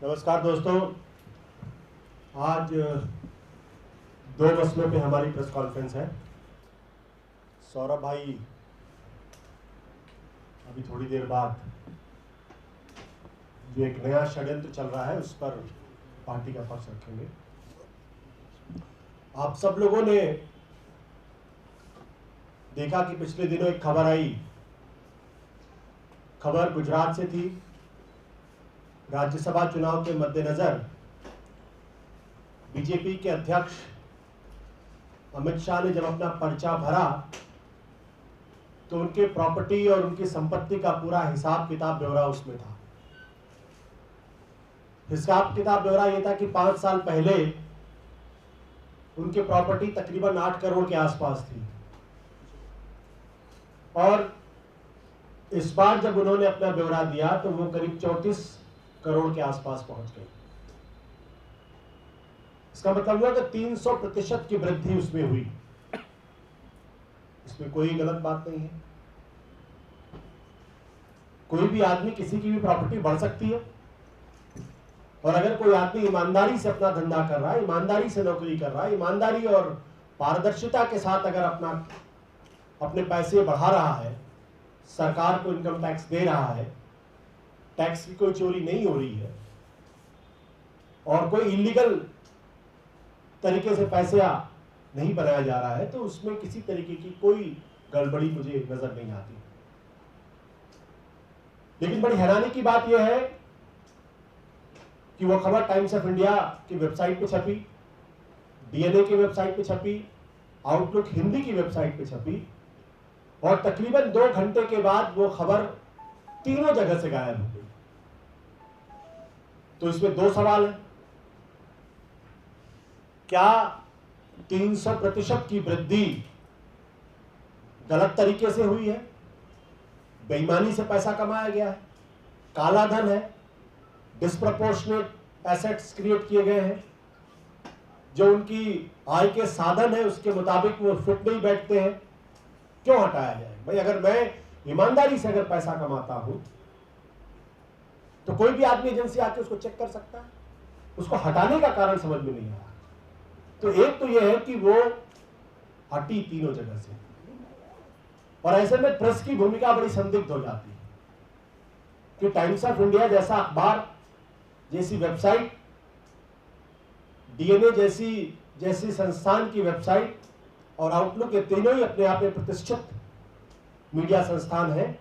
नमस्कार दोस्तों, आज दो मसलों पे हमारी प्रेस कॉन्फ्रेंस है। सौरभ भाई अभी थोड़ी देर बाद जो एक नया षड्यंत्र चल रहा है उस पर पार्टी का पक्ष रखेंगे। आप सब लोगों ने देखा कि पिछले दिनों एक खबर आई, खबर गुजरात से थी। राज्यसभा चुनाव के मद्देनजर बीजेपी के अध्यक्ष अमित शाह ने जब अपना पर्चा भरा तो उनके प्रॉपर्टी और उनकी संपत्ति का पूरा हिसाब किताब ब्यौरा उसमें था। हिसाब किताब ब्यौरा यह था कि 5 साल पहले उनकी प्रॉपर्टी तकरीबन 8 करोड़ के आसपास थी और इस बार जब उन्होंने अपना ब्यौरा दिया तो वो करीब 34 करोड़ के आसपास पहुंच गई। इसका मतलब हुआ कि 300% की वृद्धि उसमें हुई। इसमें कोई गलत बात नहीं है। कोई भी आदमी किसी की भी प्रॉपर्टी बढ़ सकती है और अगर कोई आदमी ईमानदारी से अपना धंधा कर रहा है, ईमानदारी से नौकरी कर रहा है, ईमानदारी और पारदर्शिता के साथ अगर अपने पैसे बढ़ा रहा है, सरकार को इनकम टैक्स दे रहा है, टैक्स की कोई चोरी नहीं हो रही है और कोई इलीगल तरीके से पैसे नहीं बनाया जा रहा है, तो उसमें किसी तरीके की कोई गड़बड़ी मुझे नजर नहीं आती। लेकिन बड़ी हैरानी की बात यह है कि वो खबर टाइम्स ऑफ इंडिया की वेबसाइट पे छपी, डीएनए की वेबसाइट पे छपी, आउटलुक हिंदी की वेबसाइट पे छपी और तकरीबन 2 घंटे के बाद वो खबर तीनों जगह से गायब हो गई। तो इसमें 2 सवाल हैं। क्या 300% की वृद्धि गलत तरीके से हुई है, बेईमानी से पैसा कमाया गया है, काला धन है, डिस्प्रपोर्शनेट एसेट्स क्रिएट किए गए हैं, जो उनकी आय के साधन है उसके मुताबिक वो फिट नहीं बैठते हैं, क्यों हटाया जाए? भाई अगर मैं ईमानदारी से अगर पैसा कमाता हूं तो कोई भी आदमी एजेंसी आके उसको चेक कर सकता है। उसको हटाने का कारण समझ में नहीं आ रहा। तो एक तो यह है कि वो हटी तीनों जगह से और ऐसे में प्रेस की भूमिका बड़ी संदिग्ध हो जाती है कि टाइम्स ऑफ इंडिया जैसा अखबार, जैसी वेबसाइट, डीएनए जैसी संस्थान की वेबसाइट और आउटलुक, ये तीनों ही अपने आप में प्रतिष्ठित मीडिया संस्थान है।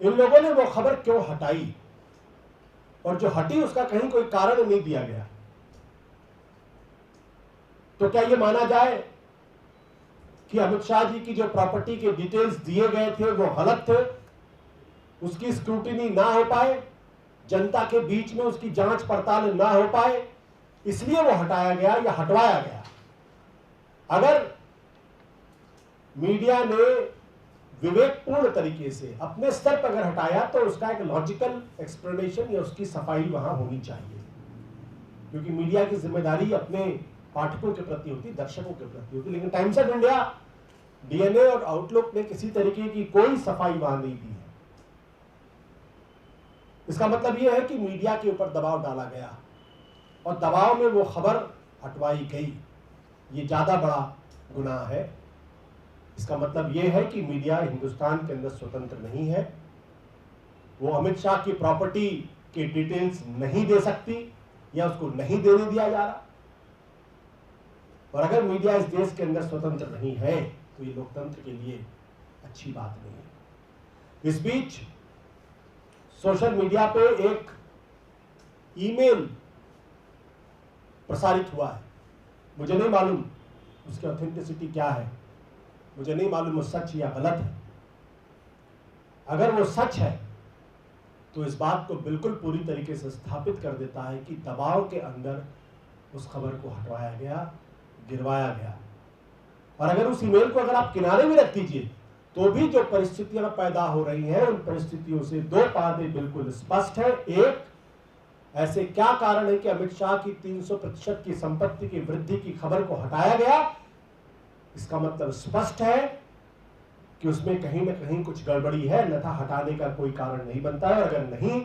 इन लोगों ने वो खबर क्यों हटाई और जो हटी उसका कहीं कोई कारण नहीं दिया गया। तो क्या यह माना जाए कि अमित शाह जी की जो प्रॉपर्टी के डिटेल्स दिए गए थे वो गलत थे, उसकी स्क्रूटिनी ना हो पाए, जनता के बीच में उसकी जांच पड़ताल ना हो पाए, इसलिए वो हटाया गया या हटवाया गया? अगर मीडिया ने विवेकपूर्ण तरीके से अपने स्तर पर अगर हटाया तो उसका एक लॉजिकल एक्सप्लेनेशन या उसकी सफाई वहां होनी चाहिए, क्योंकि मीडिया की जिम्मेदारी अपने पाठकों के प्रति होती, दर्शकों के प्रति होती। लेकिन टाइम्स ऑफ इंडिया, डीएनए और आउटलुक ने किसी तरीके की कोई सफाई वहां नहीं दी है। इसका मतलब यह है कि मीडिया के ऊपर दबाव डाला गया और दबाव में वो खबर हटवाई गई। ये ज्यादा बड़ा गुनाह है। इसका मतलब यह है कि मीडिया हिंदुस्तान के अंदर स्वतंत्र नहीं है। वो अमित शाह की प्रॉपर्टी के डिटेल्स नहीं दे सकती या उसको नहीं देने दिया जा रहा। और अगर मीडिया इस देश के अंदर स्वतंत्र नहीं है तो ये लोकतंत्र के लिए अच्छी बात नहीं है। इस बीच सोशल मीडिया पे एक ईमेल प्रसारित हुआ है। मुझे नहीं मालूम उसकी ऑथेंटिसिटी क्या है, मुझे नहीं मालूम वो सच या गलत है। अगर वो सच है तो इस बात को बिल्कुल पूरी तरीके से स्थापित कर देता है कि दबाव के अंदर उस खबर को हटवाया गया, गिरवाया गया। और अगर उस ईमेल को अगर आप किनारे में रख दीजिए तो भी जो परिस्थितियां पैदा हो रही हैं उन परिस्थितियों से 2 बातें बिल्कुल स्पष्ट है। एक, ऐसे क्या कारण है कि अमित शाह की 300% की संपत्ति की वृद्धि की खबर को हटाया गया? इसका मतलब स्पष्ट है कि उसमें कहीं ना कहीं कुछ गड़बड़ी है, अन्यथा हटाने का कोई कारण नहीं बनता है। और अगर नहीं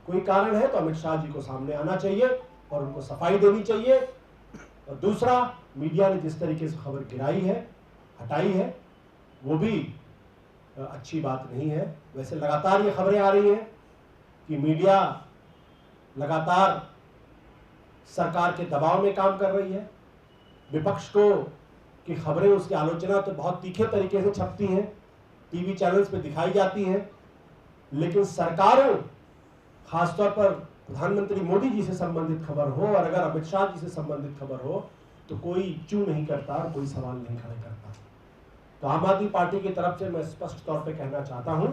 कोई कारण है तो अमित शाह जी को सामने आना चाहिए और उनको सफाई देनी चाहिए। और दूसरा, मीडिया ने जिस तरीके से खबर गिराई है, हटाई है, वो भी अच्छी बात नहीं है। वैसे लगातार ये खबरें आ रही हैं कि मीडिया लगातार सरकार के दबाव में काम कर रही है। विपक्ष को की खबरें, उसकी आलोचना तो बहुत तीखे तरीके से छपती हैं, टीवी चैनल्स पे दिखाई जाती हैं, लेकिन सरकारों, खासतौर पर प्रधानमंत्री मोदी जी से संबंधित खबर हो और अगर अमित शाह जी से संबंधित खबर हो तो कोई चू नहीं करता और कोई सवाल नहीं खड़े करता। तो आम आदमी पार्टी की तरफ से मैं स्पष्ट तौर पे कहना चाहता हूं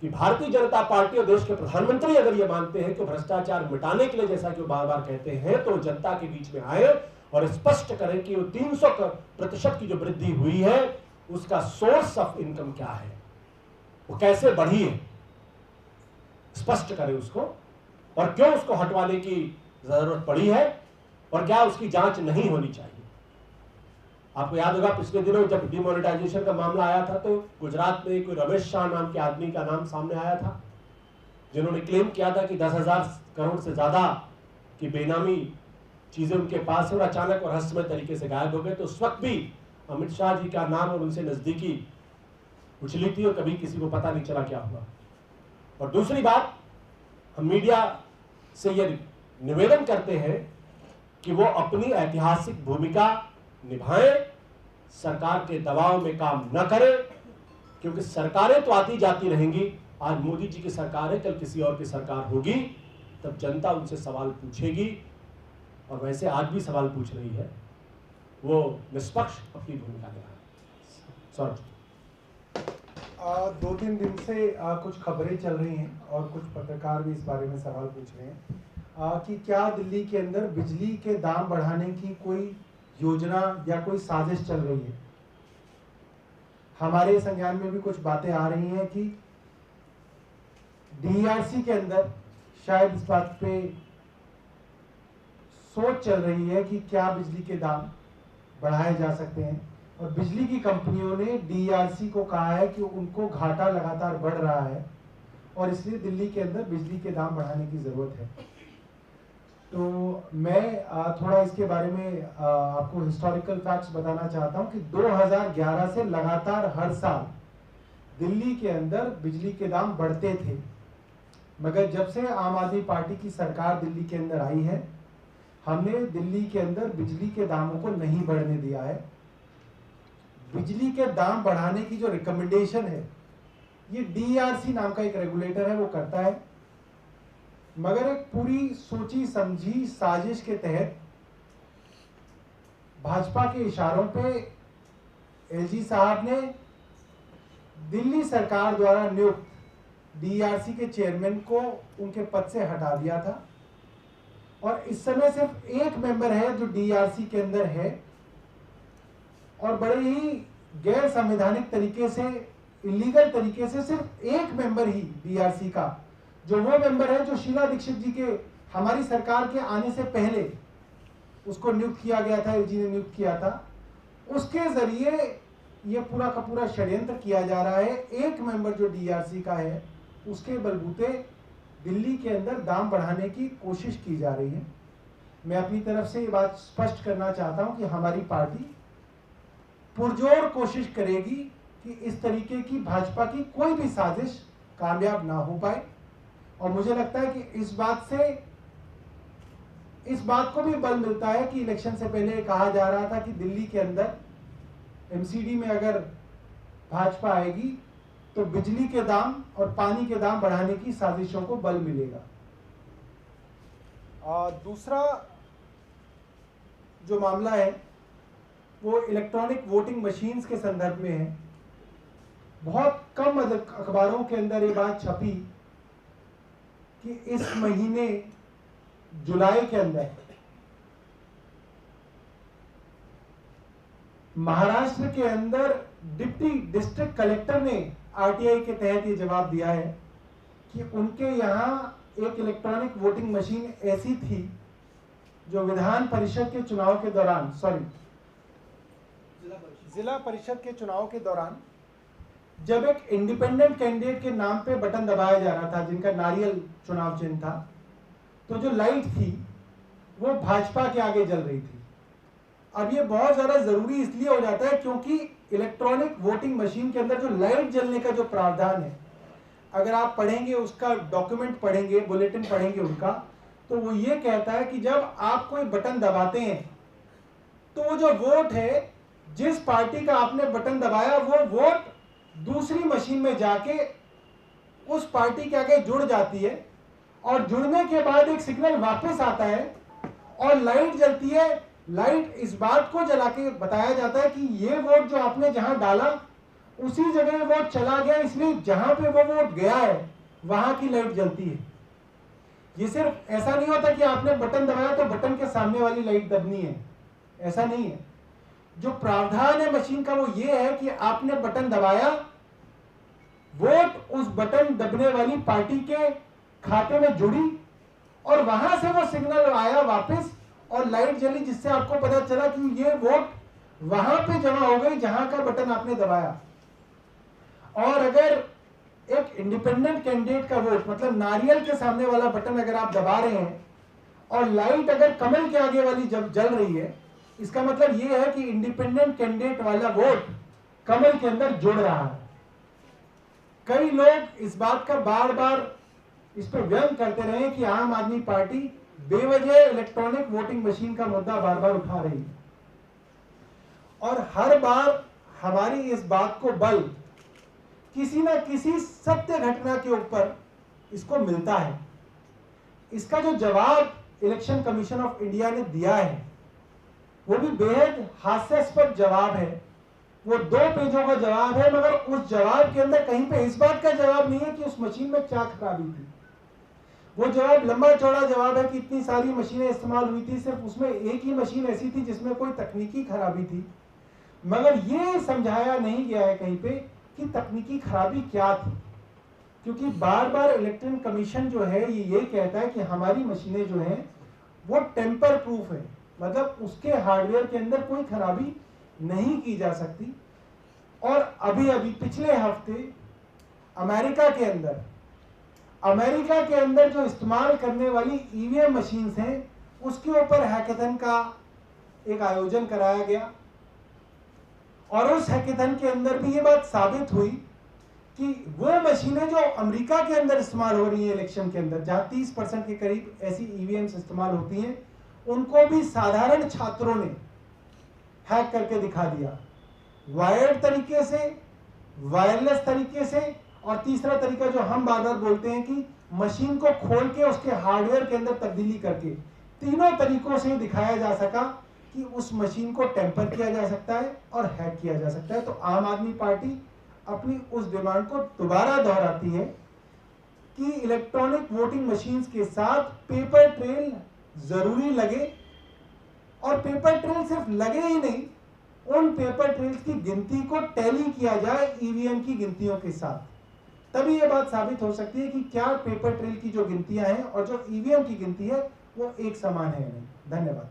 कि भारतीय जनता पार्टी और देश के प्रधानमंत्री अगर ये मानते हैं कि भ्रष्टाचार मिटाने के लिए, जैसा कि वो बार बार कहते हैं, तो जनता के बीच में आए और स्पष्ट करें कि वो 300% की जो वृद्धि हुई है उसका सोर्स ऑफ इनकम क्या है, वो कैसे बढ़ी है, स्पष्ट करें उसको, और क्यों उसको हटवाने की जरूरत पड़ी है और क्या उसकी जांच नहीं होनी चाहिए। आपको याद होगा पिछले दिनों जब डिमोनेटाइजेशन का मामला आया था तो गुजरात में कोई रमेश शाह नाम के आदमी का नाम सामने आया था, जिन्होंने क्लेम किया था कि 10,000 करोड़ से ज्यादा की बेनामी चीजें उनके पास है और अचानक और रहस्यमय तरीके से गायब हो गए। तो उस वक्त भी अमित शाह जी का नाम और उनसे नजदीकी उछली थी और कभी किसी को पता नहीं चला क्या हुआ। और दूसरी बात, हम मीडिया से यह निवेदन करते हैं कि वो अपनी ऐतिहासिक भूमिका निभाएं, सरकार के दबाव में काम न करें, क्योंकि सरकारें तो आती जाती रहेंगी। आज मोदी जी की सरकार है, कल किसी और की सरकार होगी, तब जनता उनसे सवाल पूछेगी और वैसे आज भी सवाल पूछ रही है। वो निष्पक्ष अपनी भूमिका निभाए। सॉरी, 2-3 दिन से कुछ खबरें चल रही हैं और कुछ पत्रकार भी इस बारे में सवाल पूछ रहे हैं कि क्या दिल्ली के अंदर बिजली के दाम बढ़ाने की कोई योजना या कोई साजिश चल रही है। हमारे संज्ञान में भी कुछ बातें आ रही हैं कि डीआरसी के अंदर शायद इस बात पे सोच चल रही है कि क्या बिजली के दाम बढ़ाए जा सकते हैं, और बिजली की कंपनियों ने डीआरसी को कहा है कि उनको घाटा लगातार बढ़ रहा है और इसलिए दिल्ली के अंदर बिजली के दाम बढ़ाने की जरूरत है। तो मैं थोड़ा इसके बारे में आपको हिस्टोरिकल फैक्ट्स बताना चाहता हूं कि 2011 से लगातार हर साल दिल्ली के अंदर बिजली के दाम बढ़ते थे, मगर जब से आम आदमी पार्टी की सरकार दिल्ली के अंदर आई है, हमने दिल्ली के अंदर बिजली के दामों को नहीं बढ़ने दिया है। बिजली के दाम बढ़ाने की जो रिकमेंडेशन है ये डीआरसी नाम का एक रेगुलेटर है वो करता है, मगर एक पूरी सोची समझी साजिश के तहत भाजपा के इशारों पे एलजी साहब ने दिल्ली सरकार द्वारा नियुक्त डीआरसी के चेयरमैन को उनके पद से हटा दिया था और इस समय सिर्फ एक मेंबर है जो डीआरसी के अंदर है और बड़े ही गैर संवैधानिक तरीके से, इलीगल तरीके से सिर्फ एक मेंबर ही डीआरसी का, जो वो मेंबर है जो शीला दीक्षित जी के हमारी सरकार के आने से पहले उसको नियुक्त किया गया था, एलजी ने नियुक्त किया था, उसके जरिए ये पूरा का पूरा षड्यंत्र किया जा रहा है। एक मेंबर जो डीआरसी का है उसके बलबूते दिल्ली के अंदर दाम बढ़ाने की कोशिश की जा रही है। मैं अपनी तरफ से ये बात स्पष्ट करना चाहता हूं कि हमारी पार्टी पुरजोर कोशिश करेगी कि इस तरीके की भाजपा की कोई भी साजिश कामयाब ना हो पाए, और मुझे लगता है कि इस बात को भी बल मिलता है कि इलेक्शन से पहले कहा जा रहा था कि दिल्ली के अंदर एमसीडी में अगर भाजपा आएगी तो बिजली के दाम और पानी के दाम बढ़ाने की साजिशों को बल मिलेगा। दूसरा जो मामला है वो इलेक्ट्रॉनिक वोटिंग मशीन्स के संदर्भ में है। बहुत कम अखबारों के अंदर ये बात छपी कि इस महीने जुलाई के अंदर महाराष्ट्र के अंदर डिप्टी डिस्ट्रिक्ट कलेक्टर ने आरटीआई के तहत ये जवाब दिया है कि उनके यहाँ एक इलेक्ट्रॉनिक वोटिंग मशीन ऐसी थी जो विधान परिषद के चुनाव के दौरान, जिला परिषद के चुनाव के दौरान जब एक इंडिपेंडेंट कैंडिडेट के नाम पे बटन दबाया जा रहा था, जिनका नारियल चुनाव चिन्ह था, तो जो लाइट थी वो भाजपा के आगे जल रही थी। अब ये बहुत ज्यादा जरूरी इसलिए हो जाता है क्योंकि इलेक्ट्रॉनिक वोटिंग मशीन के अंदर जो लाइट जलने का जो प्रावधान है, अगर आप पढ़ेंगे उसका डॉक्यूमेंट पढ़ेंगे, बुलेटिन पढ़ेंगे उनका, तो वो ये कहता है कि जब आप कोई बटन दबाते हैं तो वो जो वोट है, जिस पार्टी का आपने बटन दबाया, वो वोट दूसरी मशीन में जाके उस पार्टी के आगे जुड़ जाती है और जुड़ने के बाद एक सिग्नल वापस आता है और लाइट जलती है। लाइट इस बात को जला के बताया जाता है कि ये वोट जो आपने जहां डाला उसी जगह वोट चला गया, इसलिए जहां पे वो वोट गया है वहां की लाइट जलती है। ये सिर्फ ऐसा नहीं होता कि आपने बटन दबाया तो बटन के सामने वाली लाइट दबनी है, ऐसा नहीं है। जो प्रावधान है मशीन का वो ये है कि आपने बटन दबाया, वोट उस बटन दबने वाली पार्टी के खाते में जुड़ी और वहां से वो सिग्नल आया वापस और लाइट जली, जिससे आपको पता चला कि ये वोट वहां पे जमा हो गई जहां का बटन आपने दबाया। और अगर एक इंडिपेंडेंट कैंडिडेट का वोट, मतलब नारियल के सामने वाला बटन अगर आप दबा रहे हैं और लाइट अगर कमल के आगे वाली जब जल रही है, इसका मतलब ये है कि इंडिपेंडेंट कैंडिडेट वाला वोट कमल के अंदर जुड़ रहा है। कई लोग इस बात का बार बार इस पर व्यंग करते रहे कि आम आदमी पार्टी बेवजह इलेक्ट्रॉनिक वोटिंग मशीन का मुद्दा बार बार उठा रही है और हर बार हमारी इस बात को बल किसी ना किसी सत्य घटना के ऊपर इसको मिलता है। इसका जो जवाब इलेक्शन कमीशन ऑफ इंडिया ने दिया है वो भी बेहद हास्यास्पद जवाब है। वो 2 पेजों का जवाब है, मगर उस जवाब के अंदर कहीं पे इस बात का जवाब नहीं है कि उस मशीन में क्या खराबी थी। वो जवाब लंबा चौड़ा जवाब है कि इतनी सारी मशीनें इस्तेमाल हुई थी, सिर्फ उसमें एक ही मशीन ऐसी थी जिसमें कोई तकनीकी खराबी थी, मगर ये समझाया नहीं गया है कहीं पे कि तकनीकी खराबी क्या थी। क्योंकि बार बार इलेक्शन कमीशन जो है ये कहता है कि हमारी मशीनें जो हैं वो टेम्पर प्रूफ है, मतलब उसके हार्डवेयर के अंदर कोई खराबी नहीं की जा सकती। और अभी अभी पिछले हफ्ते अमेरिका के अंदर जो इस्तेमाल करने वाली ईवीएम मशीन्स हैं उसके ऊपर हैकेथन का एक आयोजन कराया गया और उस हैकेथन के अंदर भी ये बात साबित हुई कि वो मशीनें जो अमेरिका के अंदर इस्तेमाल हो रही हैं इलेक्शन के अंदर, जहां 30% के करीब ऐसी ईवीएम्स इस्तेमाल होती हैं, उनको भी साधारण छात्रों ने हैक करके दिखा दिया, वायर्ड तरीके से, वायरलेस तरीके से, और तीसरा तरीका जो हम बार बार बोलते हैं कि मशीन को खोल के उसके हार्डवेयर के अंदर तब्दीली करके। तीनों तरीकों से दिखाया जा सका कि उस मशीन को टेम्पर किया जा सकता है और हैक किया जा सकता है। तो आम आदमी पार्टी अपनी उस डिमांड को दोबारा दोहराती है कि इलेक्ट्रॉनिक वोटिंग मशीन्स के साथ पेपर ट्रेल जरूरी लगे, और पेपर ट्रेल सिर्फ लगे ही नहीं, उन पेपर ट्रेल्स की गिनती को टैली किया जाए ईवीएम की गिनतियों के साथ। तभी यह बात साबित हो सकती है कि क्या पेपर ट्रेल की जो गिनतियां हैं और जो ईवीएम की गिनती है वो एक समान है या नहीं। धन्यवाद।